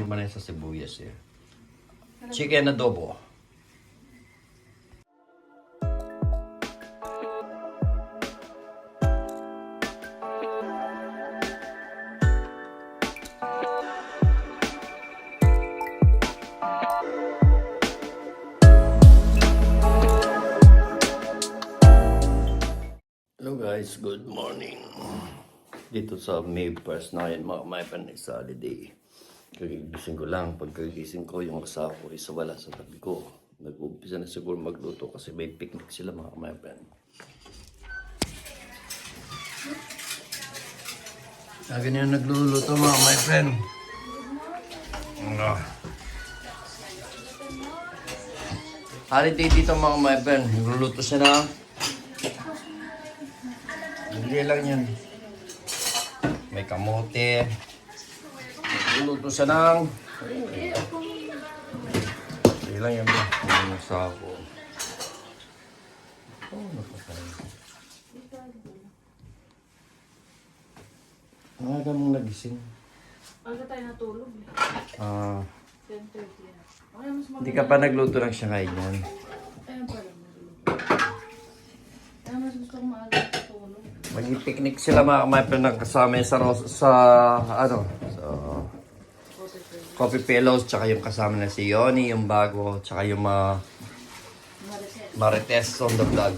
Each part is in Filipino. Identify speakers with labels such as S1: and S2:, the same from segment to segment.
S1: man sa sibuyas eh. Chicken adobo. Hello guys, good morning. Dito sa May 1st na yun, mga panis holiday. Kagigising ko lang. Pagkagising ko, yung asawa ko isa wala sa tabi ko. Nag-umpisa na siguro magluto kasi may picnic sila mga kamayapan. Ganyan nagluluto mga my friend. Holiday dito mga my friend. Nagluluto siya na. Hindi lang yan. May kamote. Nagluluto siya ng... Hindi lang yan. May sako. Oh, nakapay. Aga mong nagising.
S2: Aga tayo natulog eh. 10:30 yan. Okay, mas
S1: Hindi ka pa nagluto ng Shanghai niyan.
S2: Ayun pa rin. Kaya mas gusto kong maaga natulog.
S1: Mag-picnic sila mga kamay ng kasama sa Coffee Pillows, tsaka yung kasama na si Yoni, yung bago, tsaka yung Marites on the vlog.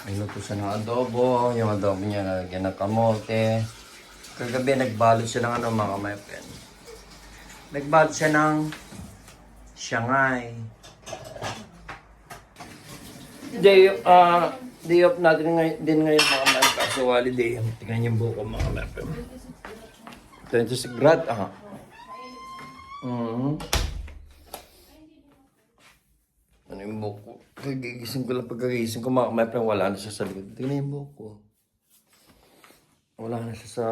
S1: May luto siya ng adobo, yung adobo niya nalagyan ng kamote. Kagabi nagbalot siya ng mga kamay. Nagbalot siya ng Shanghai. Day off natin din ngayon mga kamay. Kaso holiday, tingnan yung buko mga kamay. 26 grad, Ano yung buko? Kagigising ko lang pagkagising ko mga kamay, wala na siya sa likod. Tingnan yung buko. Wala na siya sa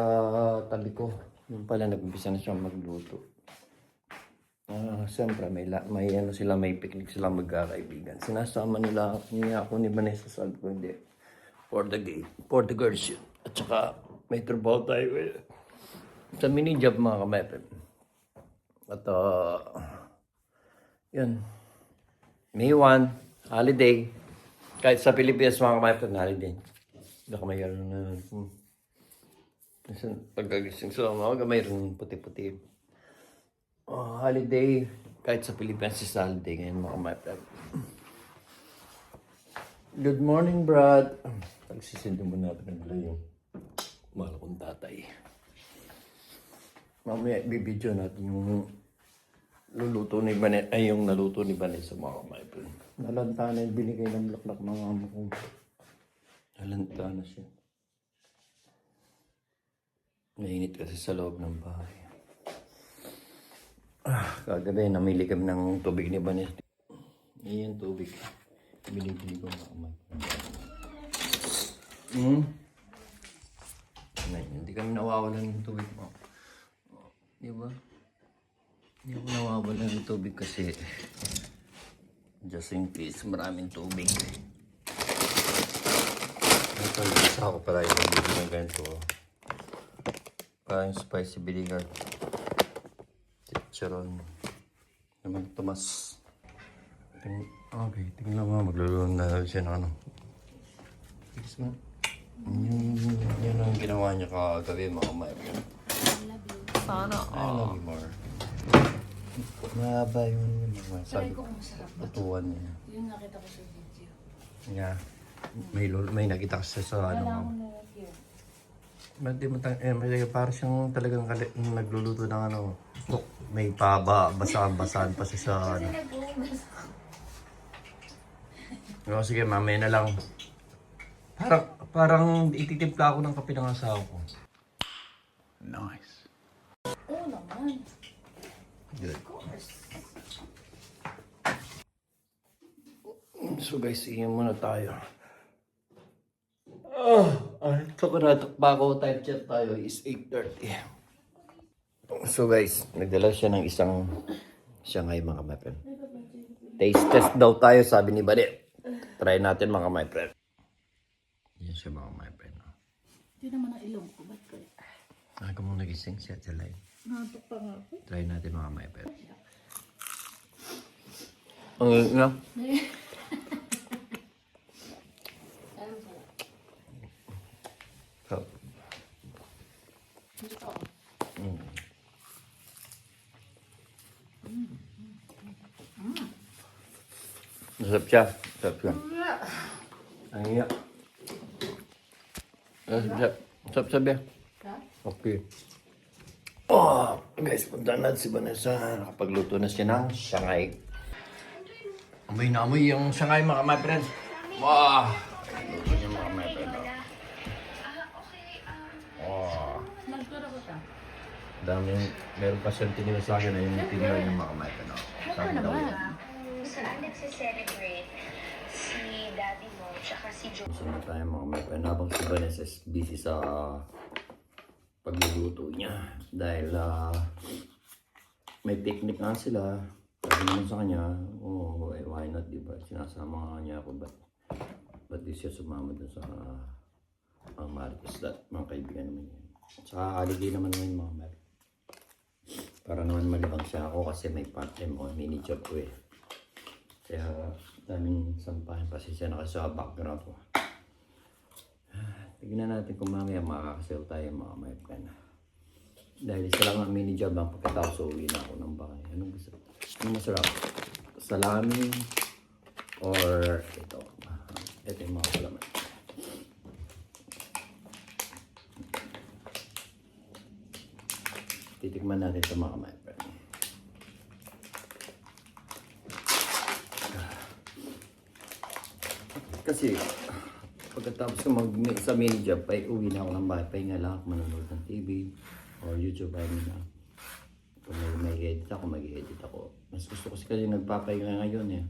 S1: tabi ko. Yung pala nag-umpisa na siya magluto. Siyempre may picnic sila magkakaibigan. Sinasama niya ako ni Vanessa, sabi ko hindi. For the girls yun. At saka may trabaho tayo sa mini job mga kamay. At yun. May 1, holiday. Kahit sa Pilipinas mga kamay, holiday. Baka mayroon na pagkagising sa umaga, mayroon puti-puti. Holiday. Kahit sa Pilipinas is holiday ngayon mga kamay. Good morning, Brad. Pagsisindi mo natin ng yung mahal kong tatay. Mamaya bibidyo natin yung luluto ni Vanessa, yung naluto ni Vanessa mga kamay. Nalanta na yung binigay ng bulaklak mga amo ko. Nalanta na siya. Mainit kasi sa loob ng bahay. Kagabi namili kami ng tubig ni Vanessa. Iyan tubig. Binibili ko mga kamay. Hindi kami nawawalan ng tubig mo. Diba? Hindi ako nawawalan ng tubig kasi just in case maraming tubig. Ito, isa ako pala yung bibili ng ganito. Parang spicy vinegar. Chicharon. Naman Tomas. Okay, tingnan mo. Magluluto na siya ng ano. Yan ang ginawa niya kagabi mga kamay. Sana I love you more. Mahaba yun mga sabi. Tutuan niya.
S2: Yun nakita ko sa video.
S1: Yeah. May nakita kasi sa ano.
S2: Wala akong
S1: Parang siyang talagang nagluluto ng ano. May basaan pa siya sa ano. No, sige, mamaya na lang. Parang ititimpla ako ng kape ng asawa ko. Nice.
S2: Oo naman.
S1: Good.
S2: Of course.
S1: So guys, iyan muna tayo. Ito ko natakpa ako. Time check tayo is 8:30. So guys, nagdala siya ng isang Shanghai mga kapatid. Taste test daw tayo, sabi ni Bade. Try natin mga my friend. Yan siya mga my friend.
S2: Hindi naman ang ilong ko. Ba't ko?
S1: Ako mong nagising siya sa live.
S2: Natok pa nga ako.
S1: Try natin mga may pet. Ang nga. So,
S2: Hindi ko.
S1: masarap siya. Masarap siya. Ang iya. Masarap sabi.
S2: Ha?
S1: Okay. Oh, guys, punta natin si Vanessa. Nakapagluto na siya ng Shanghai. Amoy na amoy yung Shanghai mga my friend. Wow! Luto niya mga my friend. Wow!
S2: Nagturo ko siya.
S1: Daming, meron pa siyang tinira sa akin na yung tinira niya mga my friend. Sabi daw yun.
S3: Saan nagse-celebrate si daddy mo tsaka si Joe?
S1: Saan na tayo mga my friend. Habang si Vanessa is busy sa pagluluto niya. Dahil may picnic nga sila. Sabi naman sa kanya, oh, why not, diba? Sinasama nga niya ako, ba't di siya sumama dun sa Marites, mga kaibigan naman yan. Tsaka holiday naman ngayon mga Mar. Para naman malibang siya ako kasi may part-time o mini job ko eh. Kaya daming sampahan pa siya na kasi sa background ko. Tignan natin kung mamaya makakasayaw tayo mga my friend. Dahil isa lang ang mini job ang pagkatapos uwi na ako ng bahay. Anong gusto? Anong masarap? Salami or ito? Ito yung mga kalaman. Titikman natin ito mga my friend. Kasi pagkatapos ko sa mini job, ay uwi na ako ng bahay. Pahinga lang ako manonood ng TV or YouTube. I mean, kung may edit ako, mag-edit ako. Mas gusto ko kasi nagpapahinga ngayon eh.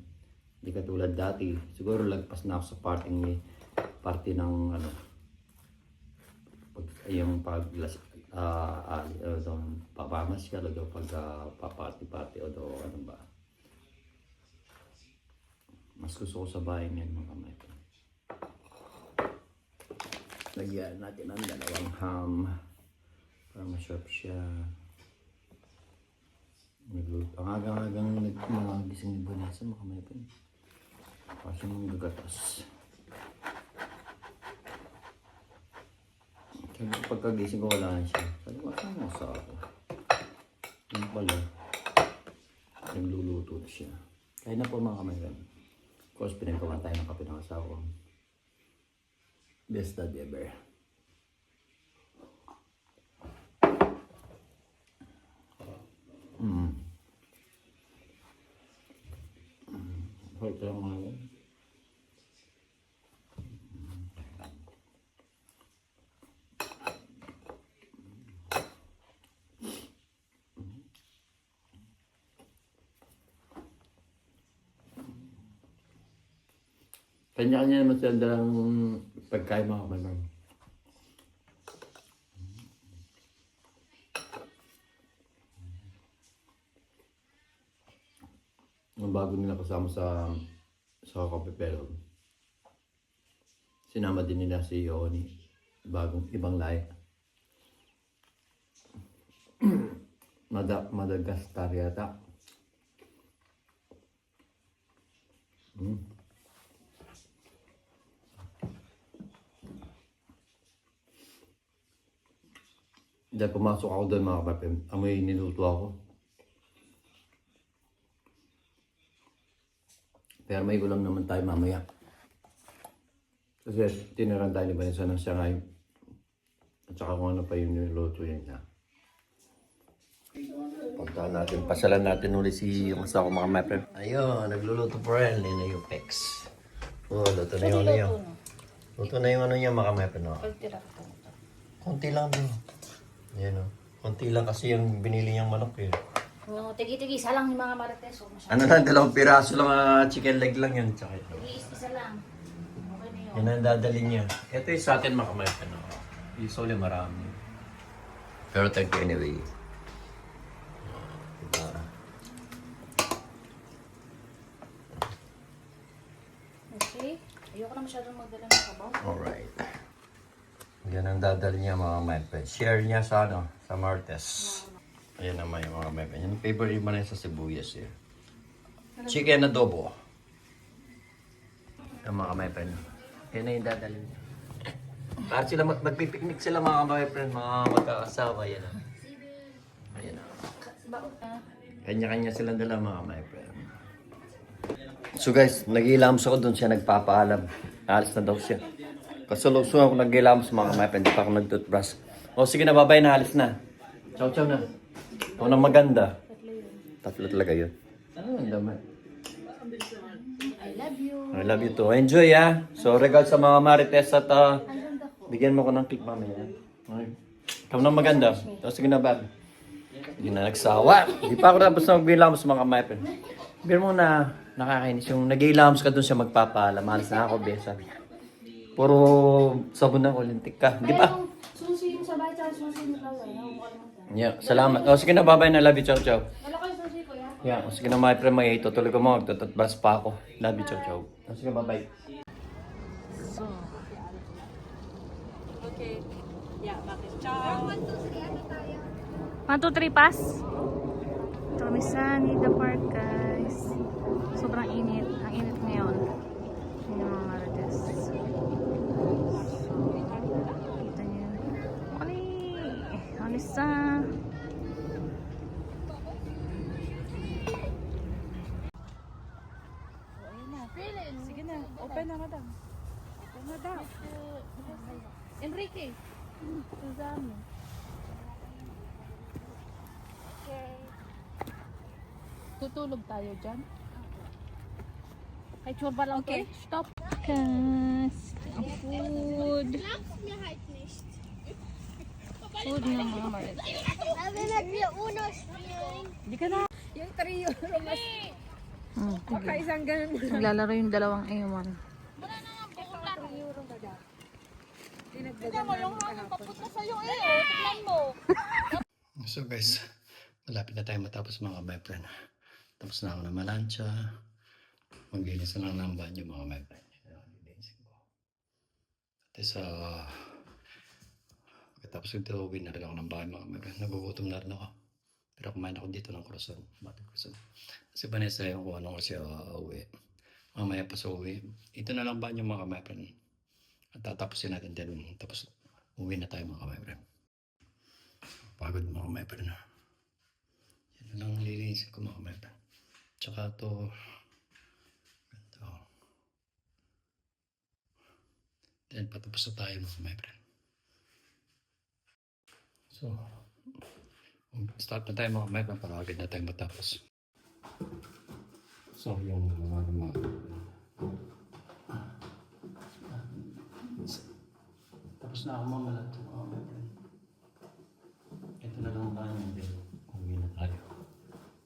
S1: Hindi katulad dati. Siguro lagpas na ako sa party ng ano, yung papamas ka, o pag paparty-party o ano ba. Mas gusto ko sa bahay ngayon mga kamay. Lagyan natin ang dalawang ham para masarap siya. Nagluto. Ang agang-agang nagmagising ni Vanessa mga kamay pa. Kasi mga gagatas. Pagkagising ko wala na siya. Sabi ko, saan nasa ako? Yung pala, nagluluto na siya. Kaya na po mga kamay. Of course, pinagkawan tayo ng kape ng asawa ko. Best dad ever. Ito lang mga yun. Kanya-kanya naman sila dalang pagkain mga kapatid. Ang bago nila kasama sa kape pero sinama din nila si Yoni, bagong ibang lahi. Madagascar yata. Dahil pumasok ako doon mga kapatid, amoy niluto ako. Pero may ulam naman tayo mamaya. Kasi tiniran tayo ni Vanessa ng Shanghai. At saka kung ano pa yung niluto niya. Punta natin, pasalan natin ulit si yung asawa ko mga mapre. Ayun, nagluluto po rin. Yan na yung pecs. Oh, luto na yung ano yun. Luto na yung ano niya mga mapre. No? Konti lang din. Yan o. Konti lang kasi yung binili niyang manok eh.
S2: Oh, tigi-tigi, isa lang yung mga marites. Oh,
S1: Ano lang, 2 piraso lang, chicken leg lang yun. Tsaka ito.
S2: isa lang. Okay na yun.
S1: Yan ang dadalhin niya. Ito yung sa atin makamay ka na. Usually marami. Pero thank you anyway. Diba?
S2: Okay. Ayoko na masyadong magdala ng kabaw.
S1: Alright. Yan ang dadali niya mga mepe. Share niya sa ano, sa Martes. Ayan naman yung mga mepe. Yan ang favorite mo na sa sibuyas eh. Chicken adobo. Ang mga mepe. Yan na yung dadali niya. Para sila magpipiknik sila mga friend, mga magkakasawa. Yan na. Ayan na. Kanya-kanya silang dala mga friend. So guys, nag-ilamos ako doon siya nagpapaalam. Alis na daw siya. Kasulong-sungan ako nag-ilamos mga friend, hindi pa ako nag-toothbrush. O sige na, babay na, alis na. Ciao na. Ito na maganda. Tatlo talaga yun. Ano ang dami? I love you too. Enjoy So regard sa mga Marites at bigyan mo ko ng click mamaya. Okay. Ikaw na maganda. O sige na bag. Hindi na nagsawa. Hindi pa ako tapos na mag-ilamos mga friend. Bigyan mo na nakakainis yung nag-ilamos ka doon siya magpapaalam. Alis na ako, be, sabi. Puro sabon na kulintik ka. Di ba?
S2: Susi yung sabay, tsaka susi yung sabay.
S1: Yeah, salamat. O sige na, bye-bye na. Love you, ciao, ciao.
S2: Wala kayo susi ko, ya?
S1: Yeah, o sige na mga friend, may tutuloy ko mo. Magtatutbas pa ako. Love you, ciao, ciao. O sige, bye-bye.
S2: So. Okay. Yeah, bakit? Ciao. 1, 2, 3, pass. Ito kami sa Nida Park, guys. Sobrang init. Ang init ngayon. Yun yung mga marites. So, kita niyo. Oli! Alisa! Sige na. Open na, madam. Open na daw. Enrique. Suzanne. Tutulog tayo dyan. Ay, churba lang. Okay, stop. Kas, ang food. Food ng mga marit. Hindi ka na.
S4: Yung trio, mas
S2: Isang ganun mo. Naglalaro yung dalawang A1.
S1: So guys, malapit na tayo matapos mga my friend. Tapos na ako na malansya. Maglinis na lang ng banyo mga my friend. Tapos ito, uwi na rin ako ng bahay mga my friend. Nagugutom na rin ako. Pero kumain ako dito ng croissant. Batang croissant. Kasi Vanessa yung kung anong kasi uwi. Mamaya pa sa uwi. Ito na lang banyo mga my friend. At tatapusin natin din. Tapos uwi na tayo mga my friend. Pagod mga my friend. Yan na lang lilinisin ko mga my friend. Tsaka ito. Ganito. Then patapos na tayo mga my friend. So, start na tayo mga my friend para agad na tayo matapos. So, yung mga tapos na ako mamalat mga my friend. Ito na lang ba yung din. Uwi na tayo.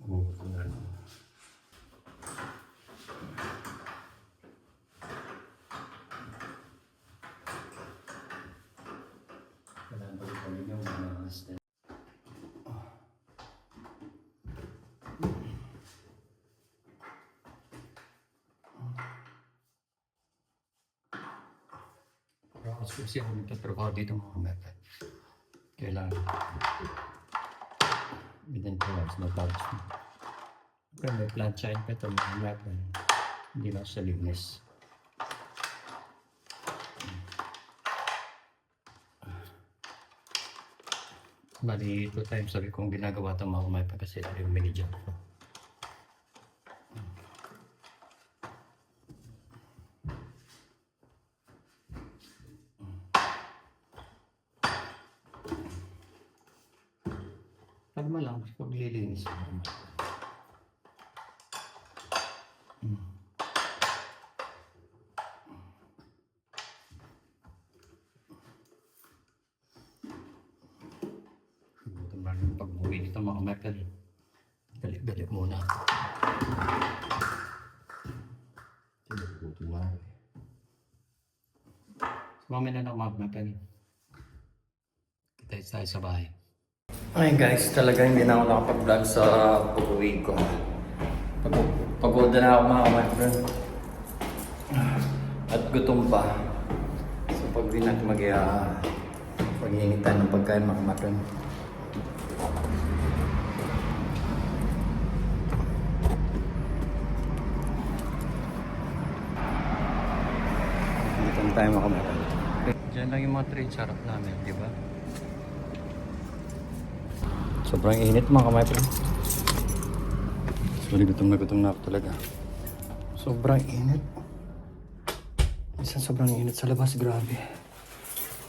S1: Magugutom na rin ako. Kailangan pa rin yung mga step. Kasi ako nagtatrabaho dito mga method. Kailangan within 2 hours matapos na. Pero may plancha yun pa ito mga method. Hindi na sa linis. Bali 2 times sabi kong ginagawa ito mga method kasi yung manager ko. Kalma lang, paglilinis mo. Gutom na rin pag-uwi dito mga method. Dali-dali muna. Gutom na rin. Mamaya na lang mga method. Kita tayo sa bahay. Ay guys, talaga hindi na ako nakapag-vlog sa pag-uwi ko. Pagod na ako mga friend. At gutom pa. So pag-uwi natin Pag-iinit tayo ng pagkain mga kapatid. Dito na tayo mga kapatid. Diyan lang yung mga trade sarap namin, di ba? Sobrang init mga kapatid. Sorry, gutom na ako talaga. Sobrang init. Minsan sobrang init sa labas, grabe.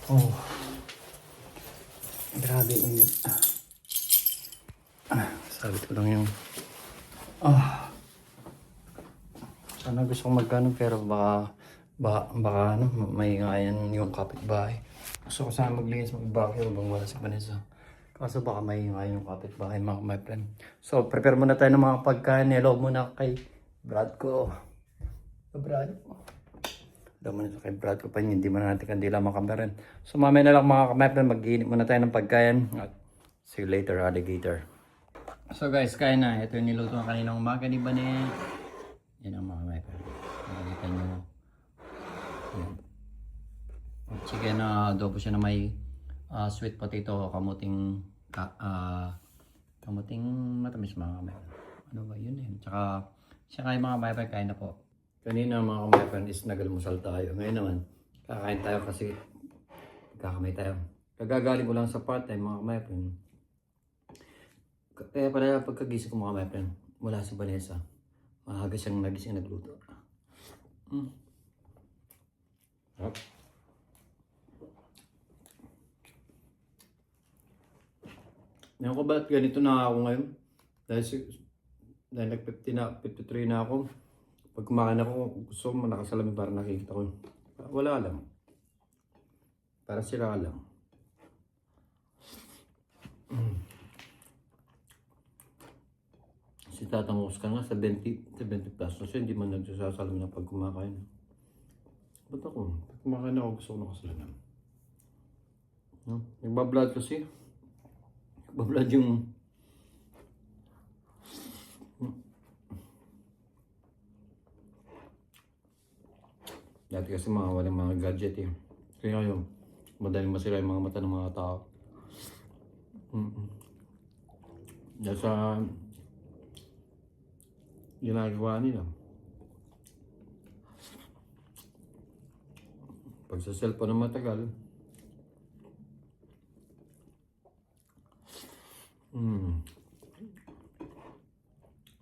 S1: Oh. Grabe init. Sabit ko lang yung... Sana gusto kong magkano pero baka ano, mahingayan yung kapitbahay. Gusto ko sana maglinis mag-vacuum habang wala si Vanessa. Kaso baka mahingayan yung kapitbahay mga my friend. So prepare muna tayo ng mga pagkain. Hello muna kay Brad ko. Brad. Hello muna kay Brad ko pa hindi muna natin kandila mga kameran. So mamaya na lang mga kameran, mag-iinit muna tayo ng pagkain. At see you later, alligator. So guys, kain na. Ito yung niluto ng kaninang umaga ni Bane. Yan ang mga kameran. Nakikita nyo. Yan. Chicken na adobo siya na may sweet potato, kamuting matamis mga kameran. Ano ba yun eh? Tsaka siya kayo mga kameran, kain na po. Kanina mga kameran is nagalmusal tayo. Ngayon naman, kakain tayo kasi kakamay tayo. Kagagaling ko lang sa part-time mga kameran. Kaya pala pagkagising ko mga kameran, mula sa Vanessa, maaga siyang nagising nagluto. Sarap. Ngayon ko ba't ganito na ako ngayon? Dahil nag-50 na, 53 na ako. Pag kumakain ako, gusto ko nakasalamin para nakikita ko. Wala lang. Para sila lang. Si Tatang Oscar nga, 70 plus. Kasi hindi man nagsasalamin na pag kumakain. Ba't ako? Pag kumakain ako, gusto ko nakasalamin. Nagbablog kasi. Nagbablog yung... Dati kasi walang mga gadget eh. Kaya ngayon, madaling masira yung mga mata ng mga tao. Dahil sa ginagawa nila. Pag sa cellphone na matagal,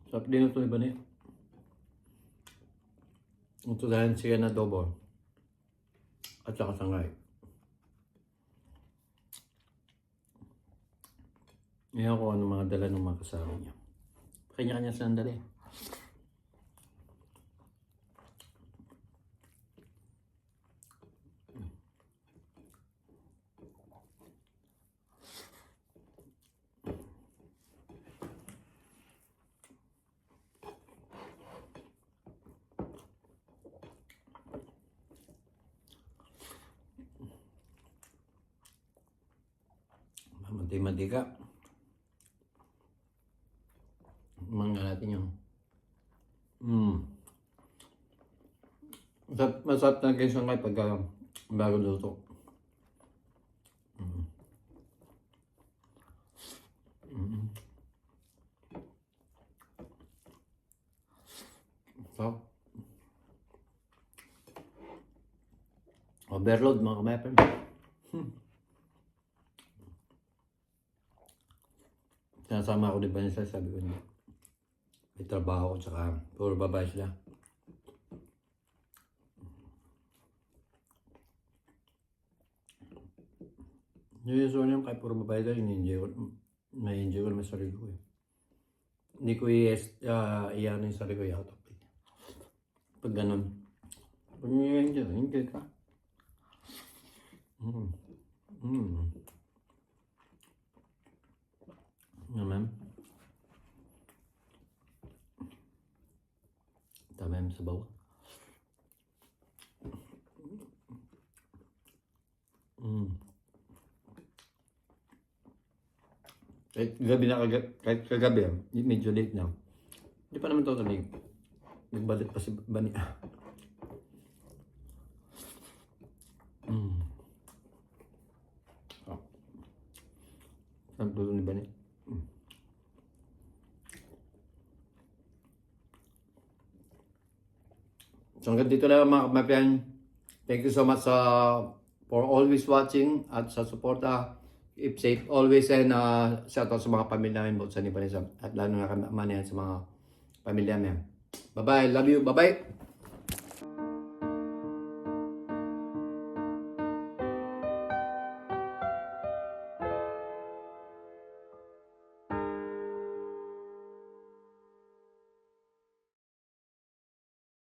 S1: sarap din ito iba niya. Ito dahil siya na adobo at saka sangay. Ngayon ko ano mga dala ng mga kasama niya. Kanya-kanya sandali. Mantika. Mangga natin yung masarap na kayo sangay pagka bago luto. So, overload mga kamepen. Sinasama ako di ba niya, sabi ko niya. May trabaho ko tsaka puro babae sila. Yung so niya kahit puro babae sila, may enjoy ko naman sarili ko eh. Hindi ko iyan yung sarili ko out of it. Pag ganun. Pag enjoy ka. Naman. Tama yung sabaw. Kahit kagabi, medyo late na. Hindi pa naman totally. Nagbalik pa si Bani. Oh. Ang tulo ni Bani. So hanggang dito lang mga kababayan. Thank you so much for always watching at sa suporta. Keep safe always and shout out sa mga pamilya namin sa ni Vanessa at lalo na kami sa mga pamilya namin. Bye-bye. Love you. Bye-bye.